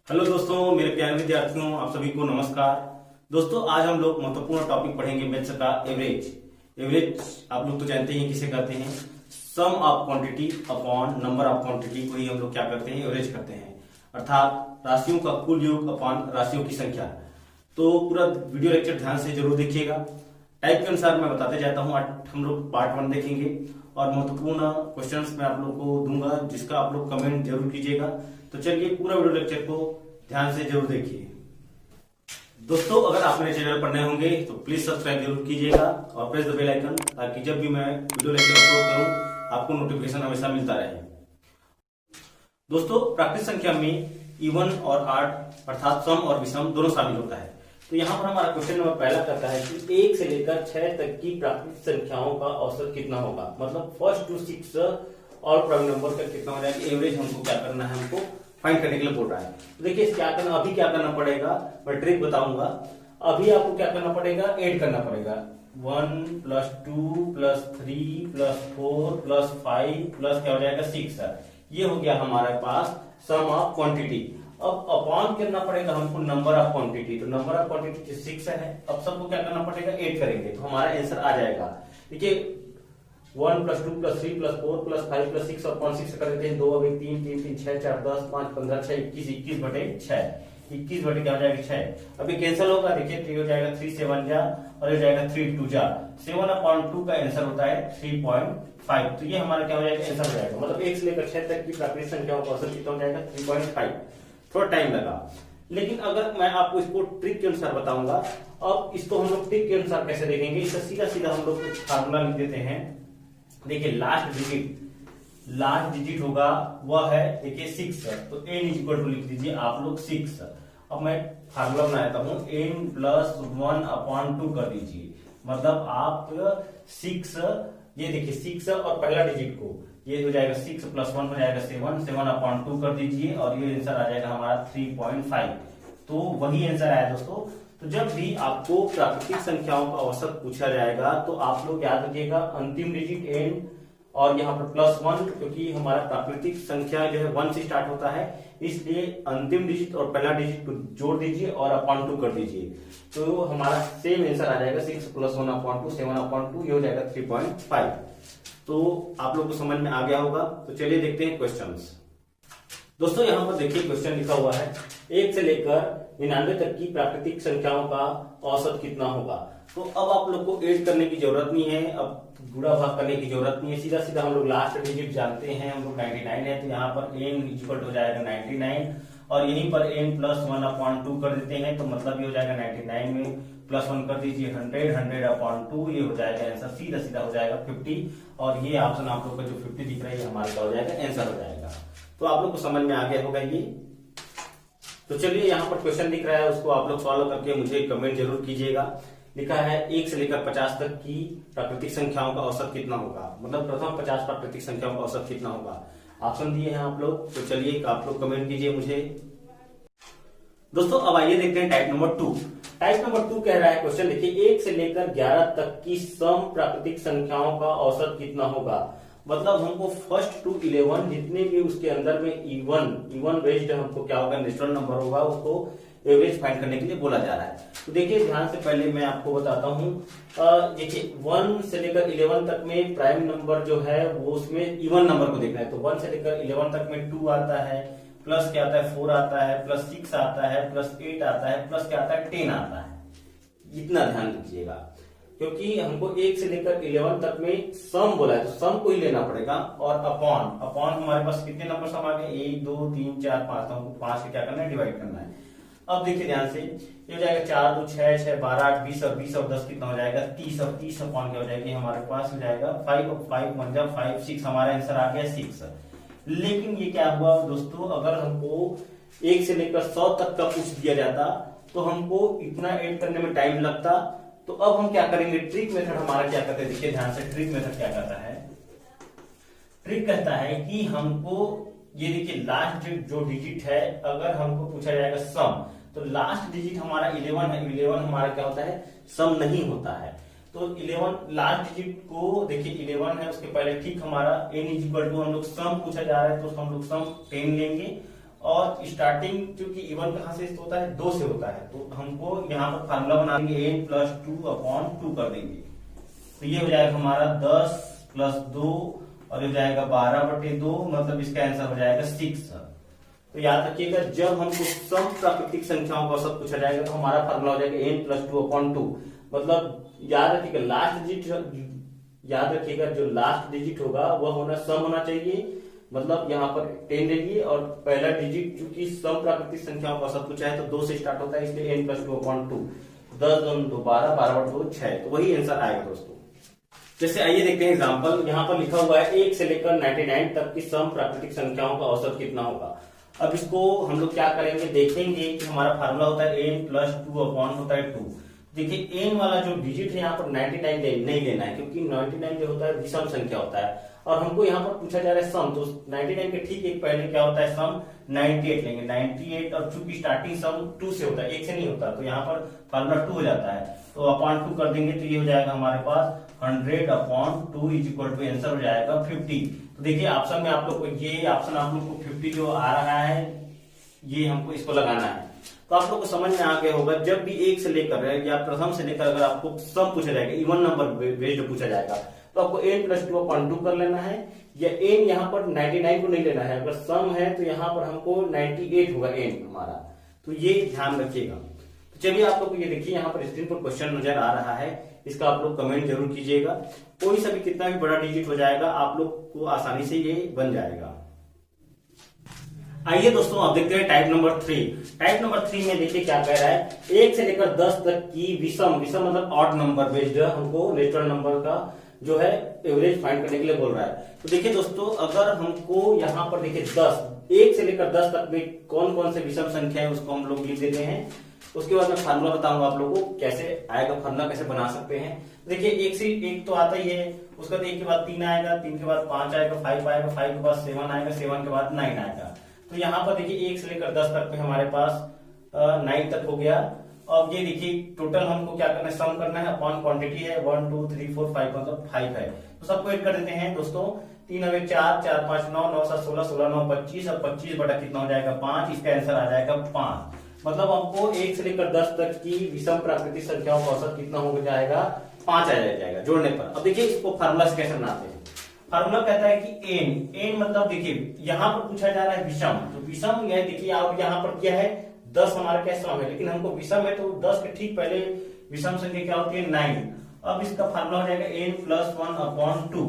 Hello दोस्तों, मेरे प्यारे विद्यार्थियों, आप सभी को नमस्कार। दोस्तों, आज हम लोग महत्वपूर्ण टॉपिक पढ़ेंगे मैथ्स का एवरेज। एवरेज आप लोग तो जानते हैं किसे कहते हैं। Sum of quantity upon number of quantity को ही हम लोग क्या करते हैं, एवरेज करते हैं। अर्थात राशियों का कुल योग अपॉन राशियों की संख्या। तो पूरा वीडियो लेक्चर ध्यान से जरूर देखिएगा। टाइप के अनुसार मैं बताते जाता हूँ। हम लोग पार्ट 1 देखेंगे और महत्वपूर्ण क्वेश्चंस मैं आप लोग को दूंगा, जिसका आप लोग कमेंट जरूर कीजिएगा। तो चलिए पूरा वीडियो लेक्चर को ध्यान से जरूर देखिए। दोस्तों, अगर आप मेरे चैनल पर नए होंगे तो प्लीज सब्सक्राइब जरूर कीजिएगा और प्रेस द बेल आइकन, ताकि जब भी मैं वीडियो लेक्चर अपलोड करूं आपको नोटिफिकेशन हमेशा मिलता रहे। दोस्तों, प्राकृतिक संख्या में इवन और ऑड अर्थात सम और विषम दोनों शामिल होता है। तो यहाँ पर हमारा क्वेश्चन नंबर पहला कहता है कि 1 से लेकर 6 तक की प्राकृतिक संख्याओं का औसत कितना होगा। मतलब फर्स्ट टू 6 और प्राइम नंबर का कितना हो जाएगा, एवरेज हमको क्या करना है, हमको फाइंड करने के लिए बोल रहा है। तो देखिए क्या करना, अभी क्या करना पड़ेगा, मैं ट्रिक बताऊंगा। अभी आपको क्या करना पड़ेगा, ऐड करना पड़ेगा। 1 + 2 + 3 + 4 + 5 प्लस क्या हो जाएगा 6। ये हो गया हमारे पास सम ऑफ क्वांटिटी। अब अपॉन करना पड़ेगा हमको नंबर ऑफ क्वांटिटी। तो नंबर ऑफ क्वांटिटी 6 है। अब सबको क्या करना पड़ेगा, ऐड करेंगे तो हमारा आंसर आ जाएगा। देखिए 1 + 2 + 3 + 4 + 5 + 6 अपॉन 6 कर देते हैं। 2 3 3 3 6 4 10 5 15 6 21 21 बटे 6 21 बटे क्या हो जाएगा 6। अभी कैंसिल होगा, देखिए 3 हो जाएगा 3 7 जा और हो जाएगा 3 2 जा। 7/2 का आंसर होता है 3.5। तो ये हमारा क्या हो जाएगा, आंसर हो जाएगा। मतलब 1 से लेकर 6 तक की प्राकृतिक संख्याओं का औसत कितना हो जाएगा 3.5। थोड़ा टाइम लगा, लेकिन अगर मैं आपको इसको ट्रिक के अनुसार बताऊंगा। अब इसको हम लोग ट्रिक के अनुसार कैसे देखेंगे, इसका सीधा सीधा हम लोग फार्मूला लिख देते हैं। देखिए लास्ट डिजिट होगा वह है, देखिए 6 है। तो n = लिख दीजिए आप लोग 6। अब मैं फार्मूला बनाता हूं, n + 1/2 कर दीजिए। मतलब आप 6, ये देखिए 6 और पहला डिजिट को ये हो जाएगा 6 + 1 हो जाएगा 7 7/2 कर दीजिए और ये आंसर आ जाएगा हमारा 3.5। तो वही आंसर आया दोस्तों। तो जब भी आपको प्राकृतिक संख्याओं का औसत पूछा जाएगा तो आप लोग याद रखिएगा अंतिम डिजिट n और यहाँ पर +1, क्योंकि हमारा प्राकृतिक संख्या जो है 1 से स्टार्ट होता है, इसलिए अंतिम डिजिट और पहला डिजिट को जोड़ दीजिए और /2 कर दीजिए। तो हमारा सेम आंसर आ जाएगा 6 + 1/2 7/2, ये हो जाएगा 3.5। तो आप लोग को समझ में आ गया होगा। तो चलिए देखते हैं क्वेश्चंस। दोस्तों, यहाँ पर देखिए क्वेश्चन लिखा हुआ है 1 से लेकर 99 तक की प्राकृतिक संख्याओं का औसत कितना होगा। तो अब आप लोग को ऐड करने की जरूरत नहीं है, अब गुणा भाग करने की जरूरत नहीं है। सीधा सीधा हम लोग लास्ट डिजिट जानते हैं, हम लोग 99 है। तो यहाँ पर n = हो जाएगा 99 और यहीं पर n + 1/2 कर देते हैं। तो मतलब ये हो जाएगा 99 में +1 कर दीजिए 100 100/2, ये हो जाएगा आंसर। सीधा सीधा हो जाएगा 50 और ये ऑप्शन आप लोग का जो 50 दिख रहा है ये हमारा क्या हो जाएगा, आंसर हो जाएगा। तो आप लोग को समझ में आ गया होगा ये। तो चलिए यहाँ पर क्वेश्चन दिख रहा है, उसको आप लोग सॉल्व करके मुझे कमेंट जरूर कीजिएगा। लिखा है 1 से लेकर 50 तक की प्राकृतिक संख्याओं का औसत कितना होगा। मतलब प्रथम 50 प्राकृतिक संख्याओं का औसत कितना होगा। ऑप्शन दिए हैं आप लोग, तो चलिए आप लोग कमेंट कीजिए मुझे। दोस्तों, अब आइए देखते हैं टाइप नंबर 2। टाइप नंबर 2 कह रहा है क्वेश्चन, देखिए 1 से लेकर 11 तक की सम प्राकृतिक संख्याओं का औसत कितना होगा। मतलब हमको फर्स्ट टू 11 जितने भी उसके अंदर में इवन बेस्ड हमको क्या होगा, नेचुरल नंबर होगा, उसको एवरेज फाइंड करने के लिए बोला जा रहा है। तो देखिए ध्यान से पहले मैं आपको बताता हूँ। देखिए 1 से लेकर 11 तक में प्राइम नंबर जो है वो उसमें इवन नंबर को देखना है। तो 1 से लेकर 11 तक में 2 आता है, प्लस क्या आता है 4 आता है, +6 आता है, +8 आता है, प्लस क्या आता है 10 आता है। इतना ध्यान दीजिएगा, क्योंकि हमको 1 से लेकर 11 तक में सम बोला है, तो सम को ही लेना पड़ेगा। और अपॉन हमारे पास कितने नंबर सम आ गए, 1 2 3 4 5। तो हमको 5 से क्या करना है, डिवाइड करना है। अब देखिए ध्यान से, ये हो जाएगा 4 2 6 6 12 8 20 और 20 और 10 कितना हो जाएगा 30 और 30 अपॉन क्या हो जाएगी हमारे पास हो जाएगा 5 और 5 1 जा 5 6, हमारा आंसर आ गया 6। लेकिन ये क्या हुआ दोस्तों, अगर हमको 1 से लेकर 100 तक का पूछ दिया जाता तो हमको इतना ऐड करने में टाइम लगता। तो अब हम क्या करेंगे, ट्रिक मेथड हमारा क्या करते हैं, देखिए ध्यान से ट्रिक मेथड क्या करता है। ट्रिक कहता है कि हमको ये देखिए लास्ट जो डिजिट है, अगर हमको पूछा जाएगा सम, तो लास्ट डिजिट हमारा 11 है। 11 हमारा क्या होता है, सम नहीं होता है। तो 11 लास्ट डिजिट को देखिए 11 है, उसके पहले ठीक हमारा n = हम लोग सम पूछा जा रहा है तो हम लोग सम 10 लेंगे और स्टार्टिंग क्योंकि इवन कहां से होता है, 2 से होता है, तो हमको यहाँ पर फार्मूला बना देंगे n प्लस 2/2 कर देंगे। तो ये हो जाएगा हमारा 10 प्लस 2 और हो जाएगा 12/2, मतलब इसका आंसर हो जाएगा 6। तो याद रखिएगा जब हमको सम प्राकृतिक संख्याओं का औसत पूछा जाएगा तो हमारा फार्मूला हो जाएगा n प्लस 2/2। मतलब याद रखिएगा याद रखिएगा जो लास्ट डिजिट होगा वह होना सम होना चाहिए, मतलब यहाँ पर 10 लेंगे और पहला डिजिट चूंकि सम प्राकृतिक संख्याओं का औसत पूछा है तो 2 से स्टार्ट होता है, इसलिए n प्लस 2/2। 10 2 12, 12/2 6, तो वही आंसर आएगा दोस्तों। जैसे आइए देखते हैं एग्जांपल। यहाँ पर लिखा हुआ है 1 से लेकर 99 तक की सम प्राकृतिक संख्याओं का औसत कितना होगा। अब इसको हम लोग क्या करेंगे, देखेंगे कि हमारा फार्मूला होता है n प्लस 2/2। देखिए n वाला जो डिजिट है यहाँ पर 99 नहीं लेना है, क्योंकि 99 जो होता है विषम संख्या होता है और हमको यहाँ पर पूछा जा रहा है सम। तो 99 के ठीक एक पहले क्या होता है सम, 98 लेंगे। 98 और चूंकि स्टार्टिंग सम 2 से होता है, 1 से नहीं होता, तो यहाँ पर फार्मूला 2 हो जाता है। तो अपॉन 2 कर देंगे तो ये हो जाएगा हमारे पास 100/2 इज इक्वल टू आंसर हो जाएगा 50। तो देखिए ऑप्शन में आप लोग को ये ऑप्शन आप लोग को 50 जो आ रहा है ये हमको इसको लगाना है। तो आप लोग को समझ में आ गया होगा जब भी 1 से लेकर या प्रथम से लेकर अगर आपको सम पूछा जाएगा, इवन नंबर बेस्ड पूछा जाएगा, तो आपको n प्लस 2/2 कर लेना है, या n यहाँ पर 99 को नहीं लेना है। अगर सम है तो यहाँ पर हमको 98 होगा n हमारा, तो ये ध्यान रखिएगा। तो चलिए आप लोग को ये देखिए यहाँ पर स्क्रीन पर क्वेश्चन नजर आ रहा है, इसका आप लोग कमेंट जरूर कीजिएगा। कोई सा भी कितना भी बड़ा डिजिट हो जाएगा आप लोग को आसानी से ये बन जाएगा। आइए दोस्तों अब देखते हैं टाइप नंबर 3। टाइप नंबर 3 में देखिए क्या कह रहा है, 1 से लेकर 10 तक की विषम मतलब ऑड नंबर बेस्ड हमको नेचुरल नंबर का जो है एवरेज फाइंड करने के लिए बोल रहा है। तो देखिए दोस्तों अगर हमको यहाँ पर देखिए 1 से लेकर 10 तक में कौन कौन से विषम संख्या है उसको हम लोग लिख देते हैं। उसके बाद मैं फार्मूला बताऊंगा आप लोगों को कैसे आएगा, फार्मूला कैसे बना सकते हैं। देखिए 1 से 1 तो आता ही है, उसके बाद 1 के बाद 3 आएगा, 3 के बाद 5 आएगा, 5 आएगा, 5 के बाद 7 आएगा, 7 के बाद 9 आएगा। तो यहाँ पर देखिए 1 से लेकर 10 तक में हमारे पास 9 तक हो गया। अब ये देखिए टोटल हमको क्या करना है, सम करना है अपॉन क्वांटिटी है 1 2 3 4 5 मतलब 5 है। तो सबको ऐड कर देते हैं दोस्तों। 3 9 4 4 5 9 9 7 16 16 9 25 और 25 बटा कितना हो जाएगा 5, इसका आंसर आ जाएगा 5। मतलब हमको 1 से लेकर 10 तक की विषम प्राकृतिक संख्याओं का औसत कितना हो जाएगा 5 आ जाएगा जोड़ने पर। अब देखिए इसको फार्मूला से कैसे बनाते हैं। फार्मूला कहता है कि n मतलब देखिए यहाँ पर पूछा जा रहा है विषम, तो विषम यह देखिए अब यहाँ पर क्या है 10 हमारा क्या सम है, लेकिन हमको विषम है तो 10 के ठीक पहले विषम संख्या क्या होती है 9। अब इसका फार्मूला हो जाएगा n प्लस 1/2।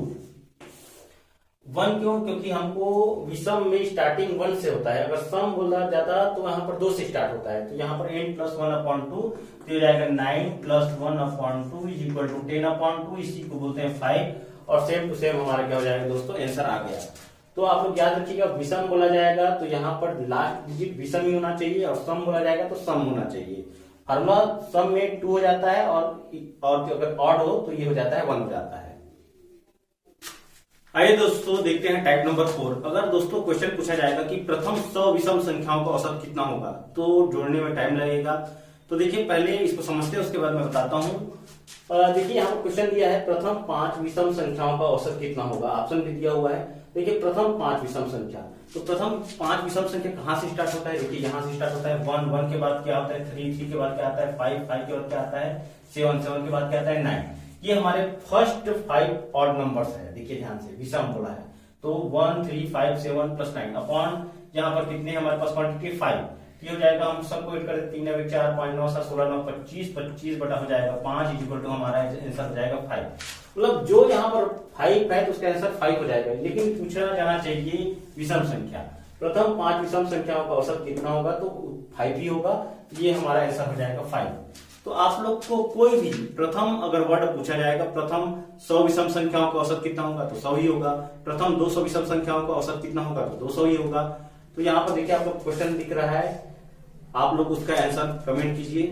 1 क्यों, क्योंकि हमको विषम में स्टार्टिंग 1 से होता है, अगर सम बोला जाता तो यहाँ पर 2 से स्टार्ट होता है। तो यहाँ पर n प्लस 1/2 तो हो जाएगा 9 प्लस 1/2 इज इक्वल टू 10/2, इसी को बोलते हैं 5। और सेम टू सेम हमारा क्या हो जाएगा दोस्तों आंसर आ गया। तो आप लोग याद रखिएगा विषम बोला जाएगा तो यहाँ पर लास्ट डिजिट विषम ही होना चाहिए और सम बोला जाएगा तो सम होना चाहिए। फार्मूला सम में 2 हो जाता है और अगर ऑड हो तो ये हो जाता है 1 हो जाता है। आइए दोस्तों देखते हैं टाइप नंबर 4। अगर दोस्तों क्वेश्चन पूछा जाएगा कि प्रथम 100 विषम संख्याओं का औसत कितना होगा, तो जोड़ने में टाइम लगेगा। तो देखिए पहले इसको समझते हैं उसके बाद मैं बताता हूँ। देखिए यहाँ पर क्वेश्चन दिया है प्रथम 5 विषम संख्याओं का औसत कितना होगा, ऑप्शन भी दिया हुआ है। देखिए प्रथम 5 विषम संख्या, तो प्रथम 5 विषम संख्या कहाँ से स्टार्ट होता है, देखिए यहाँ से स्टार्ट होता है 1 1 के बाद क्या होता है 3 3 के बाद क्या आता है 5 5 के बाद क्या आता है 7 7 के बाद क्या आता है 9। ये हमारे फर्स्ट 5 ऑड नंबर्स है, देखिए ध्यान से विषम बोला है तो 1 3 5 7 प्लस 9 अपॉन यहाँ पर कितने हमारे पास क्वांटिटी 5। ये हो जाएगा हम सबको ऐड कर 3 9 4 5 9 7 16 9 25 25 बटा हो जाएगा 5 इज इक्वल टू हमारा आंसर हो जाएगा 5। मतलब जो यहाँ पर 5 है तो उसका आंसर 5 हो जाएगा। लेकिन पूछा जाना चाहिए विषम संख्या, प्रथम 5 विषम संख्याओं का औसत कितना होगा, तो 5 ही होगा। ये हमारा आंसर हो जाएगा 5। तो आप लोग को कोई भी प्रथम अगर वर्ड पूछा जाएगा प्रथम 100 विषम संख्याओं का औसत कितना होगा तो 100 ही होगा, प्रथम 200 विषम संख्याओं का औसत कितना होगा तो 200 ही होगा। तो यहाँ पर देखिए आपको क्वेश्चन दिख रहा है, आप लोग उसका आंसर कमेंट कीजिए।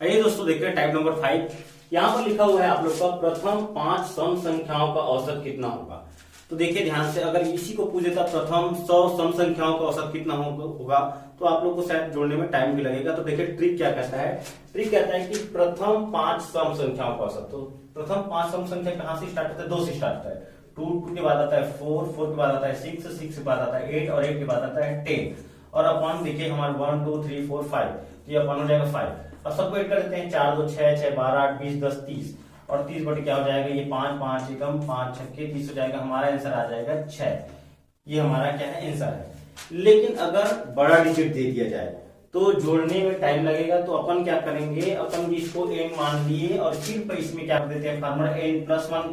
आइए दोस्तों देखते हैं टाइप नंबर 5। यहाँ पर लिखा हुआ है आप लोग का प्रथम 5 सम संख्याओं का औसत कितना होगा। तो देखिए ध्यान से, अगर इसी को पूछ देता प्रथम 100 सम संख्याओं का औसत कितना होगा तो आप लोग को शायद जोड़ने में टाइम भी लगेगा। तो देखिए ट्रिक क्या कहता है, ट्रिक कहता है कि प्रथम 5 सम संख्याओं का औसत, तो प्रथम 5 सम संख्या कहां से स्टार्ट होता है 2 से स्टार्ट होता है। 2 के बाद आता है 4 के बाद आता है 6 के बाद आता है 8 और 8 के बाद आता है 10 और अपॉन देखिए हमारे 1 2 3 4 5 तो ये अपॉन हो जाएगा 5। अब सबको ऐड कर देते हैं 4 2 6 6 12 8 20 10 30 और 30 बटे क्या हो जाएगा ये 5 5 एकम 5 छक्के 30 हो जाएगा। हमारा आंसर आ जाएगा 6। ये हमारा क्या है आंसर है। लेकिन अगर बड़ा डिजिट दे दिया जाए तो जोड़ने में टाइम लगेगा, तो अपन क्या करेंगे, अपन भी इसको n मान लिए और फिर इसमें क्या कर देते हैं फार्मूला n प्लस 1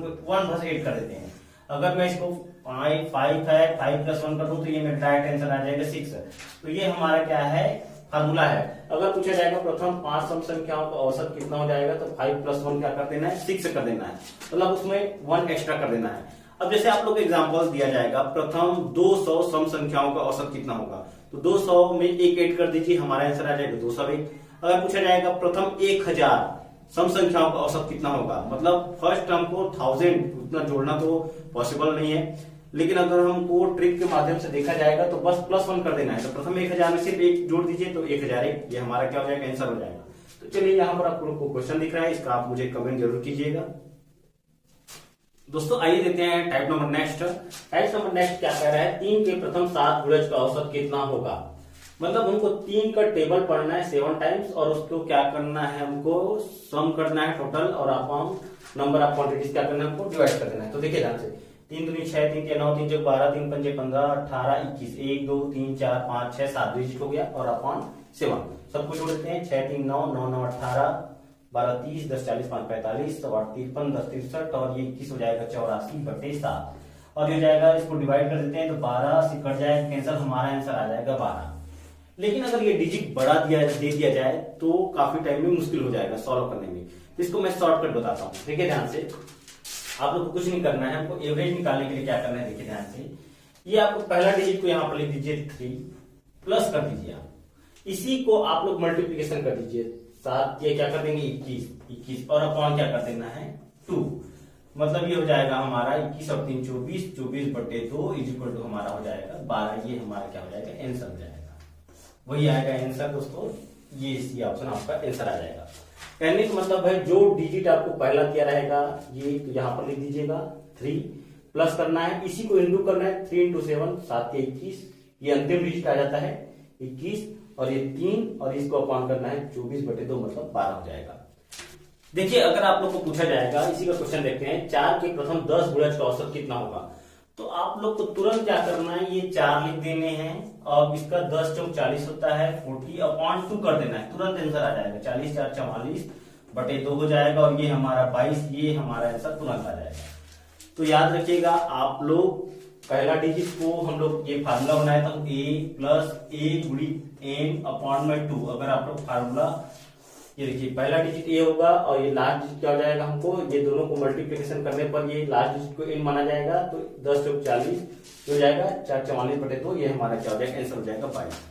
बस 8 कर देते हैं। अगर मैं इसको 5 है 5 प्लस 1 कर दूं तो ये मेरा डायरेक्ट आंसर आ जाएगा 6। तो ये हमारा क्या है फार्मूला है। अगर पूछा जाएगा प्रथम 5 सम संख्याओं का औसत कितना हो जाएगा तो 5 प्लस 1 क्या कर देना है 6 कर देना है, मतलब उसमें 1 एक्स्ट्रा कर देना है। अब जैसे आप लोग एग्जांपल दिया जाएगा प्रथम 200 सम संख्याओं का औसत कितना होगा तो 200 में एक ऐड कर दीजिए, हमारा आंसर आ जाएगा 201। अगर पूछा जाएगा प्रथम 1000 सम संख्याओं का औसत कितना होगा, मतलब फर्स्ट टर्म को 1000 उतना जोड़ना तो पॉसिबल नहीं है, लेकिन अगर हमको ट्रिक के माध्यम से देखा जाएगा तो बस प्लस 1 कर देना है। तो प्रथम 1000 में सिर्फ एक जोड़ दीजिए तो 1001, ये हमारा क्या हो जाएगा आंसर हो जाएगा। तो चलिए यहाँ पर आप लोग को क्वेश्चन दिख रहा है, इसका आप मुझे कमेंट जरूर कीजिएगा। दोस्तों आइए देखते हैं type number next. Type number next क्या कह रहा है 3 के प्रथम 7 गुणज का औसत कितना होगा, मतलब हमको 3 का टेबल पढ़ना है 7 टाइम्स और उसको क्या करना है हमको सम करना है टोटल और अपॉन नंबर ऑफ क्वांटिटीज क्या करना है हमको डिवाइड कर देना है। तो देखिए ध्यान से 3 दूनी 6 3 के 9 3 चौक 12 3 पंजे 15 18 21 1 2 3 4 5 6 7 डिजिट हो गया और अपॉन 7 सबको जोड़ देते हैं 6 3 9 9 9 18 12 30 10 40 5 45 8 53 10 63 और ये 21 हो जाएगा 84/7 और ये जाएगा इसको डिवाइड कर देते हैं तो 12 से कट जाएगा कैंसिल, हमारा आंसर आ जाएगा 12। लेकिन अगर ये डिजिट बड़ा दे दिया जाए तो काफी टाइम में मुश्किल हो जाएगा सॉल्व करने में, तो इसको मैं शॉर्टकट बताता हूँ। देखिए ध्यान से आप लोग को कुछ नहीं करना है, हमको एवरेज निकालने के लिए क्या करना है देखिए ध्यान से, ये आपको पहला डिजिट को यहाँ पर लिख दीजिए 3 प्लस कर दीजिए आप, इसी को आप लोग मल्टीप्लीकेशन कर दीजिए 7 ये क्या कर देंगे 21 और अपॉन क्या कर देना है 2, मतलब ये हो जाएगा हमारा 21 और 3 24 24/2 इज इक्वल टू हमारा हो जाएगा 12। ये हमारा क्या हो जाएगा आंसर हो जाएगा, वही आएगा आंसर दोस्तों, ये ऑप्शन आपका आंसर आ जाएगा। कहने का मतलब है जो डिजिट आपको पहला दिया रहेगा ये तो यहाँ पर लिख दीजिएगा 3 प्लस करना है, इसी को इंटू करना है 3 × 7 7 के 21, ये अंतिम डिजिट आ जाता है 21 और ये 3 और इसको अपॉन करना है 24/2 मतलब 12 हो जाएगा। देखिए अगर आप लोग को पूछा जाएगा इसी का क्वेश्चन देखते हैं 4 के प्रथम 10 गुणज का औसत कितना होगा, तो आप लोग को तुरंत क्या करना है ये 4 लिख देने हैं और इसका 10 चौक 40 होता है 40/2 कर देना है, तुरंत आंसर आ जाएगा 40 4 44/2 हो जाएगा और ये हमारा 22, ये हमारा आंसर तुरंत आ जाएगा। तो याद रखिएगा आप लोग पहला डिजिट को हम लोग ये फार्मूला बनाया था a प्लस a गुणी n/2, अगर आप लोग फार्मूला ये देखिए पहला डिजिट a होगा और ये लास्ट डिजिट क्या हो जाएगा हमको ये दोनों को मल्टीप्लिकेशन करने पर ये लास्ट डिजिट को n माना जाएगा तो 10 चौक 40 हो जाएगा 4 44/2, ये हमारा क्या हो जाएगा आंसर हो जाएगा 22।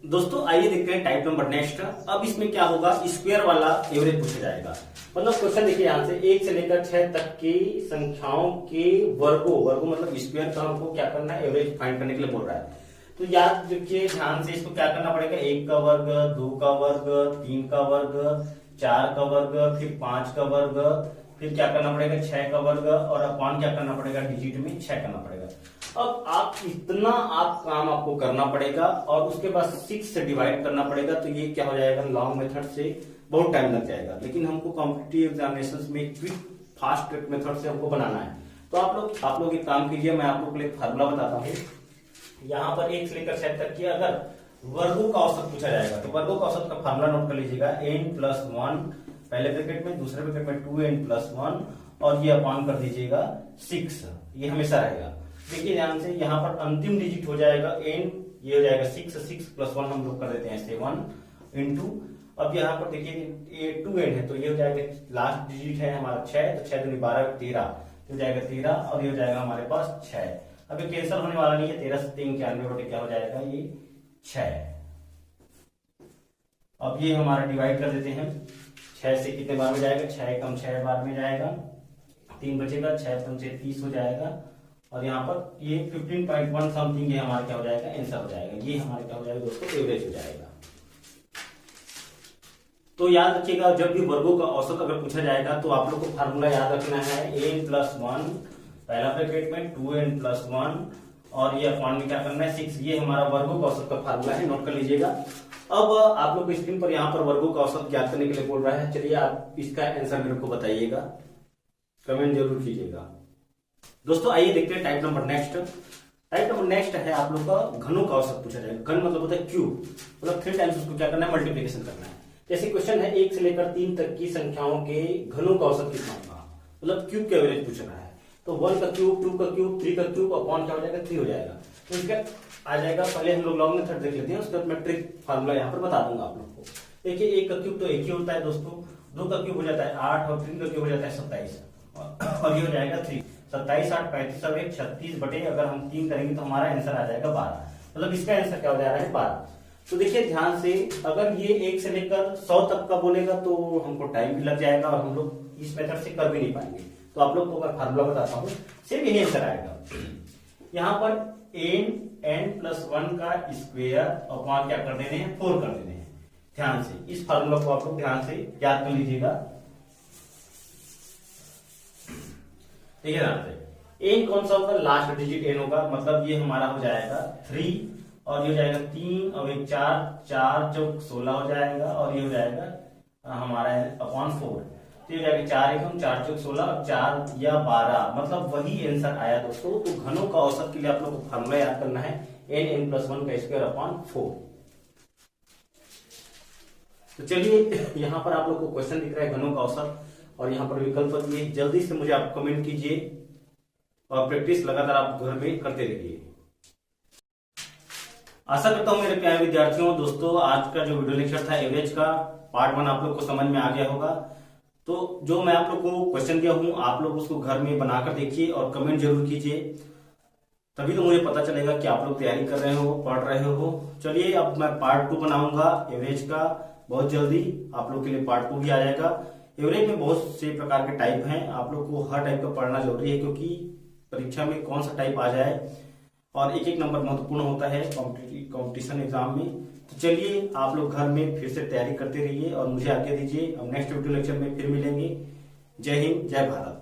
दोस्तों आइए देखते हैं टाइप नंबर नेक्स्ट। अब इसमें क्या होगा स्क्वायर वाला एवरेज पूछा जाएगा, मतलब क्वेश्चन देखिए यहाँ से 1 से लेकर 6 तक की संख्याओं के वर्गों मतलब स्क्वायर का हमको क्या करना है एवरेज फाइंड करने के लिए बोल रहा है। तो याद रखिए ध्यान से इसको क्या करना पड़ेगा 1 का वर्ग 2 का वर्ग 3 का वर्ग 4 का वर्ग फिर 5 का वर्ग फिर क्या करना पड़ेगा 6 का वर्ग और अपॉन क्या करना पड़ेगा डिजिट में 6 करना पड़ेगा। अब आप इतना काम आपको करना पड़ेगा और उसके बाद 6 से डिवाइड करना पड़ेगा, तो ये क्या हो जाएगा लॉन्ग मेथड से बहुत टाइम लग जाएगा, लेकिन हमको कॉम्पिटिटिव एग्जामिनेशंस में क्विक फास्ट ट्रिक मेथड से हमको बनाना है। तो आप लोग एक काम कीजिए, मैं आप लोग को एक फार्मूला बताता हूँ। यहाँ पर 1 से लेकर 6 तक की अगर वर्गों का औसत पूछा जाएगा तो वर्गों का औसत का फार्मूला नोट कर लीजिएगा n+1 पहले ब्रैकेट में, दूसरे ब्रैकेट में 2n+1 और ये अपॉन कर दीजिएगा 6, ये हमेशा रहेगा। देखिए ध्यान से यहाँ पर अंतिम डिजिट हो जाएगा n, ये हो जाएगा 6+1 हम लोग कर देते हैं 7 इंटू, अब यहाँ पर देखिए 2n है तो ये हो जाएगा लास्ट डिजिट है हमारा 6, तो 6 दूनी 12 13 हो जाएगा 13 और ये हो जाएगा हमारे पास 6। अब ये कैंसिल होने वाला नहीं है, 13 से 3 91 क्या हो जाएगा ये 6। अब ये हमारा डिवाइड कर देते हैं 6 से कितने बार में जाएगा 6 कम 6 बार में जाएगा, 3 बचेगा 6 पंचे 30 हो जाएगा और यहाँ पर ये 15.1 समथिंग ये हमारा क्या हो जाएगा आंसर हो जाएगा, ये हमारा क्या हो जाएगा दोस्तों एवरेज हो जाएगा। तो याद रखिएगा, जब भी वर्गों का औसत अगर पूछा जाएगा तो आप लोग को फार्मूला याद रखना है n+1 पहला ब्रैकेट में 2n+1 और ये अपॉन में क्या करना है 6। ये हमारा वर्गों का औसत का फार्मूला है, नोट कर लीजिएगा। अब आप लोग स्क्रीन पर यहाँ पर वर्गों का औसत ज्ञात करने के लिए बोल रहा है। चलिए आप इसका आंसर मेरे को बताइएगा, कमेंट जरूर कीजिएगा। दोस्तों आइए देखते हैं type number next. Type number next है आप लोग का घनों का औसत पूछा जाएगा। घन मतलब होता है क्यूब, मतलब 3 टाइम्स उसको क्या करना है, मल्टीप्लीकेशन करना है। जैसे क्वेश्चन है 1 से लेकर 3 तक की संख्याओं के घनों का औसत कितना होगा, मतलब क्यूब के एवरेज पूछ रहा है। तो 1 का क्यूब, 2 का क्यूब, 3 का क्यूब अपॉन क्या हो जाएगा 3 हो जाएगा। तो इसका आ जाएगा, पहले हम लोग लॉग मेथड देख लेते हैं, उसके बाद मैं ट्रिक फार्मूला यहाँ पर बता दूंगा आप लोग को। देखिए 1 का क्यूब तो 1 ही होता है दोस्तों, 2 का क्यूब हो जाता है 8 और 3 का क्यूब हो जाता है 27 और ये हो जाएगा 3। 27 8 35 और 1 36 बटे अगर हम 3 करेंगे तो हमारा आंसर आ जाएगा 12, मतलब इसका आंसर क्या हो जा रहा है 12। तो देखिए ध्यान से, अगर ये 1 से लेकर 100 तक का बोलेगा तो हमको टाइम भी लग जाएगा और हम लोग इस मेथड से कर भी नहीं पाएंगे। तो आप लोग को अगर फार्मूला बताता हूँ, सिर्फ यही आंसर आएगा। यहाँ पर n+1 का स्क्वायर अपॉन क्या कर देने हैं 4 कर देने हैं। ध्यान से इस फार्मूला को आप लोग ध्यान से याद कर लीजिएगा। ठीक है, ध्यान से n कौन सा होगा, लास्ट डिजिट n होगा, मतलब ये हमारा हो जाएगा 3 और ये हो जाएगा 3 और 1 4, 4 चौक 16 हो जाएगा और ये हो जाएगा हमारा अपॉन 4। तो ये हो जाएगा 4 एकम 4 चौक 16 और 4 या 12, मतलब वही आंसर आया दोस्तों। तो घनों का औसत के लिए आप लोग को फार्मूला याद करना है n+1 का स्क्वायर अपॉन 4। तो चलिए यहाँ पर आप लोग को क्वेश्चन दिख रहा है घनों का औसत और यहाँ पर विकल्प दिए। जल्दी से मुझे आप कमेंट कीजिए और प्रैक्टिस लगातार आप घर में करते रहिए। आशा करता हूं मेरे प्यारे विद्यार्थियों, दोस्तों आज का जो वीडियो लेक्चर था एवरेज का पार्ट 1 आप लोग को समझ में आ गया होगा। तो जो मैं आप लोग को क्वेश्चन दिया हूं आप लोग उसको घर में बनाकर देखिए और कमेंट जरूर कीजिए, तभी तो मुझे पता चलेगा कि आप लोग तैयारी कर रहे हो, पढ़ रहे हो। चलिए अब मैं पार्ट 2 बनाऊंगा एवरेज का बहुत जल्दी, आप लोग के लिए पार्ट 2 भी आ जाएगा। एवरेज में बहुत से प्रकार के टाइप हैं, आप लोग को हर टाइप का पढ़ना जरूरी है, क्योंकि परीक्षा में कौन सा टाइप आ जाए और एक एक नंबर महत्वपूर्ण होता है कंपटीशन एग्जाम में। तो चलिए आप लोग घर में फिर से तैयारी करते रहिए और मुझे आज्ञा दीजिए। अब नेक्स्ट वीडियो लेक्चर में फिर मिलेंगे। जय हिंद, जय भारत।